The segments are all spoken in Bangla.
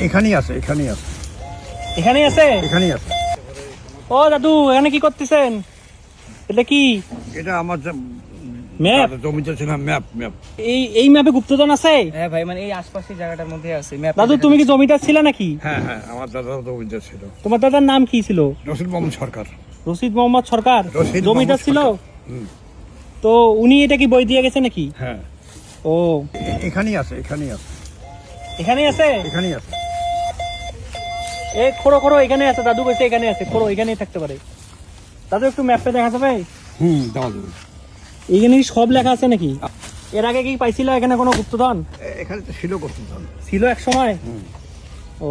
এখানেই আছে, এখানেই আছে, এখানেই আছে। এখানেই আছে। ও দাদু, এখানে কি করতেছেন? এটা কি এটা আমার ম্যাপ? জমিতে ছিল ম্যাপ। ম্যাপ এই ম্যাপে গুপ্তধন আছে? হ্যাঁ ভাই, মানে এই আশপাশের জায়গাটার মধ্যে আছে ম্যাপ। দাদু, তুমি কি জমিদার ছিলে নাকি? হ্যাঁ হ্যাঁ, আমার দাদা জমিতে ছিল। তোমার দাদার নাম কি ছিল? রশিদ মোহাম্মদ সরকার। রশিদ মোহাম্মদ সরকার রশিদ জমিদার মোহাম্মদ ছিল। হুম। তো উনি এটা কি বই দিয়ে গেছে নাকি? হ্যাঁ, ও এখানেই আছে, এখানেই আছে, এখানেই আছে। এখানেই আছে। এ খোড়ো খোড়ো এখানে আছে, দাদু কইছে এখানে আছে, খোড়ো এখানেই থাকতে পারে। দাদু একটু ম্যাপটা দেখা যাবে? দেওয়া যাবে। এইখানে কি সব লেখা আছে নাকি? এর আগে কি পাইছিল এখানে কোনো গুপ্তধন? এখানে তো ছিল করতে ছিল এক সময়। ও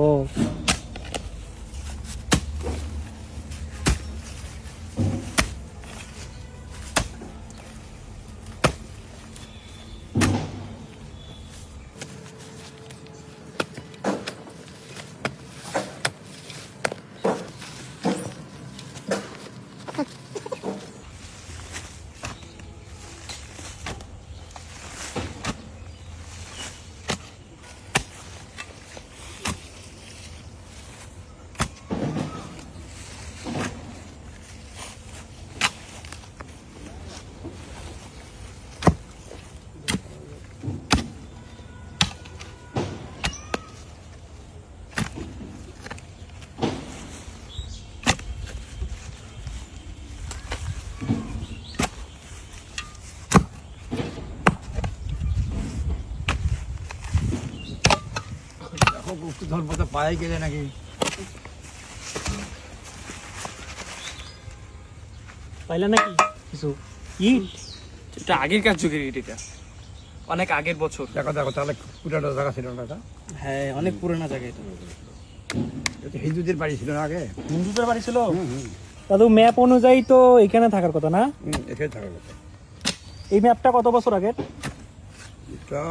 গুপ্তধন পথে পায়ে গেলে নাকি? পাইলা নাকি কিছু ইট? এটা আগেরকার যুগের ইট, এটা অনেক আগের বছর। দেখো দেখো, তাহলে পুরানো জায়গা ছিল না এটা? হ্যাঁ, অনেক পুরোনো জায়গা এটা। এটা হিন্দুদের বাড়ি ছিল না আগে? হিন্দুদের বাড়ি ছিল। দাদু, ম্যাপ অনুযায়ী তো এখানে থাকার কথা না? এখানে থাকার কথা। এই ম্যাপটা কত বছর আগের? এটা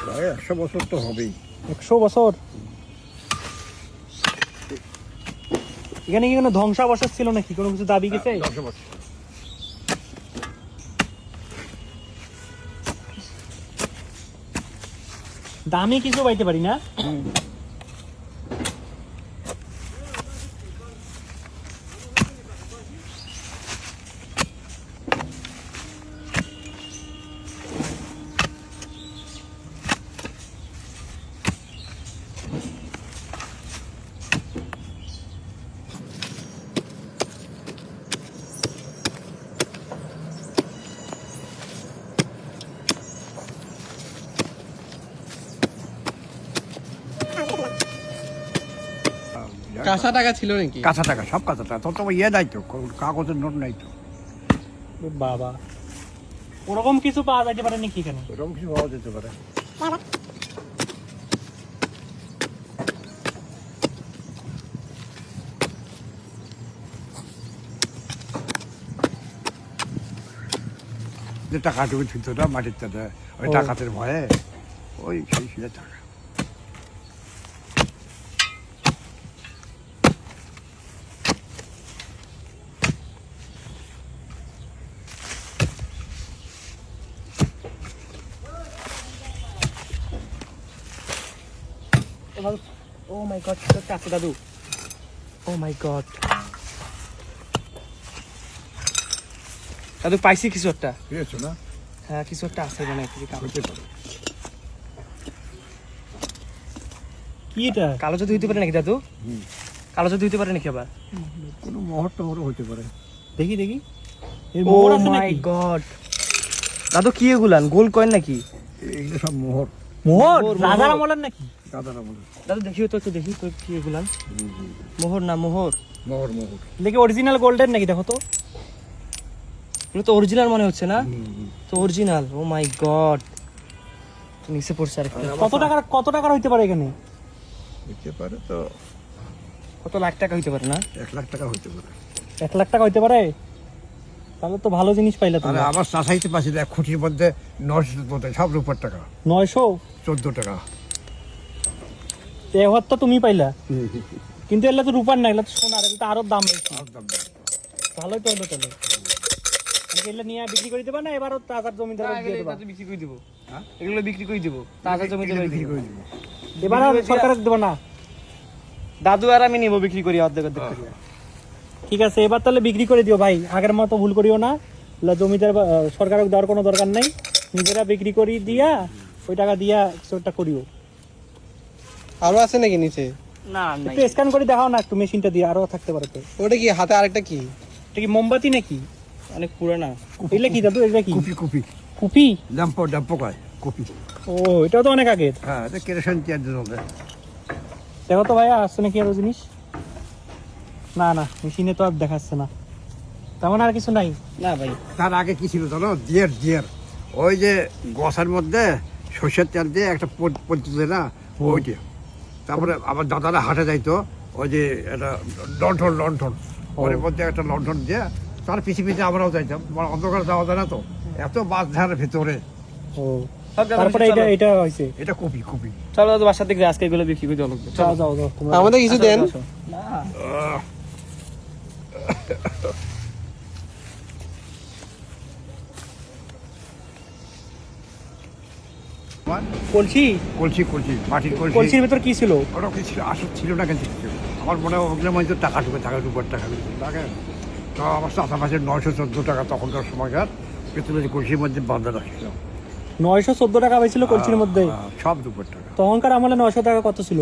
প্রায় 100 বছর তো হবেই। 100 বছর। এখানে কি কোনো ধ্বংসাবশেষ ছিল নাকি? কোনো কিছু দাবি গেছে? 100 বছর। দামি কিছু পাইতে পারি না? কাঁচা টাকা ছিল নাকি? কাঁচা টাকা, সব কাঁচা টাকা। তোর তো ইয়ে নাই তো, কাগজের নোট নাই তো। বাবা, ওরকম কিছু পাওয়া যাইতে পারে নাকি এখানে? এরকম কিছু পাওয়া যেতে পারে। যে টাকা টুকু ছিল না মাটির তাতে, ওই ও। টাকাতের ভয়ে ওই সেই ছিল টাকা। ও মাই গড, কিছু একটা আছে দাদু। ও মাই গড দাদু, পাইছি কিছু একটা। বুঝেছো না? হ্যাঁ, কিছু একটা আছে মানে হতে পারে। কি এটা? কালো জাদু হইতে পারে নাকি দাদু? কালো জাদু হইতে পারে নাকি আবার? কোনো মোহর টহরও হতে পারে। দেখি দেখি, এর ও মোহর আছে মাই নাকি? গড, দাদু কি এগুলান? গোল্ড কয়েন নাকি? এগুলো সব মোহর, মোহর মোহর, রাজার মোহর। আমলের নাকি? দাদারা বলে। দাদু দেখিও তো, একটু দেখি তো কি এগুলান। মোহর না মোহর? মোহর মোহর। দেখি অরিজিনাল গোল্ডের নাকি, দেখো তো। এগুলো তো অরিজিনাল মনে হচ্ছে না? তো অরিজিনাল। ও মাই গড, নিচে পড়ছে আরেকটা। কত টাকার হইতে পারে এখানে? হতে পারে তো কত লাখ টাকা হইতে পারে না? 1 লাখ টাকা হতে পারে। 1 লাখ টাকা হইতে পারে? তাহলে তো ভালো জিনিস পাইলা তুমি। আরে আমার চাষাইতে পারছি, 1 কোটির মধ্যে 900 মধ্যে সব রূপার টাকা, 900? 14 টাকা। এবার তো তুমি পাইলা, কিন্তু এগুলা তো রূপার না, এগুলা তো সোনার, এগুলো তো আরো দাম বেশি। আর দাম নেই। ভালোই তো হলো তাহলে। এগুলো নিয়ে বিক্রি করে দেবা না এবারও টাকার জমিদার দিয়ে দেবা? বিক্রি করে দিব। হ্যাঁ? এগুলো বিক্রি করে দিব, টাকা জমি এগুলো বিক্রি করে দিব। এবার আর সরকার দেবো না। দাদু আর আমি নিবো বিক্রি করি অর্ধেক অর্ধেক করে। ঠিক আছে, এবার তাহলে বিক্রি করে দিও ভাই, আগের মতো ভুল করিও না। জমিদার সরকারক দেওয়ার কোনো দরকার নাই, নিজেরা বিক্রি করি দিয়া ওই টাকা দিয়া কিছু একটা করিও। আরো আছে নাকি নিচে? না একটু স্ক্যান করে দেখাও না একটু মেশিনটা দিয়ে, আরো থাকতে পারে তো। ওটা কি হাতে আরেকটা কি? এটা কি মোমবাতি নাকি? অনেক পুরানা। এগুলা কি দাদু, এগুলা কি? কুপি কুপি কুপি? ডাম্প কয় কুপি। ও, এটাও তো অনেক আগের। হ্যাঁ, এটা কেরোসিন চেঞ্জ হবে। দেখো তো ভাইয়া আসছে নাকি আরো জিনিস। না না, মেশিনে তো আর দেখাচ্ছে না, তেমন আর কিছু নাই। না ভাই, তার আগে কি ছিল জানো? জিয়ার ওই যে গছার মধ্যে সর্ষের তেল দিয়ে একটা পদ্ধতি না, ওইটা। তারপরে আমার দাদারা হাটে যাইতো, ওই যে একটা লণ্ঠন ওর মধ্যে একটা লণ্ঠন দিয়ে তার পিছিয়ে পিছিয়ে আমরাও যাইতাম। মানে অন্ধকার যাওয়া যায় না তো, এত মাছ ধারের ভিতরে। ও, তারপরে এটা এটা হয়েছে। এটা কপি চলো দাদু বাসার দিকে আজকে এগুলো বিক্রি করে দেওয়া লাগবে। যাও যাও যাও তোমরা। আমাদের কিছু দেন। কলসি? কলসি মাটির কলসি। কলসির ভিতর কি ছিল? ওটা কি ছিল? আসল ছিল না কিন্তু কিছু। আমার মনে হয় ওগুলোর মধ্যে টাকা ঢুকে টাকা লাগে। তো আমার চাষা মাসের 914 টাকা তখনকার সময়কার পেতলের কলসির মধ্যে বাঁধা রাখছিল। 914 টাকা পাইছিল কলসির মধ্যে? সব 2 টাকা। তখনকার আমলে 900 টাকা কত ছিল?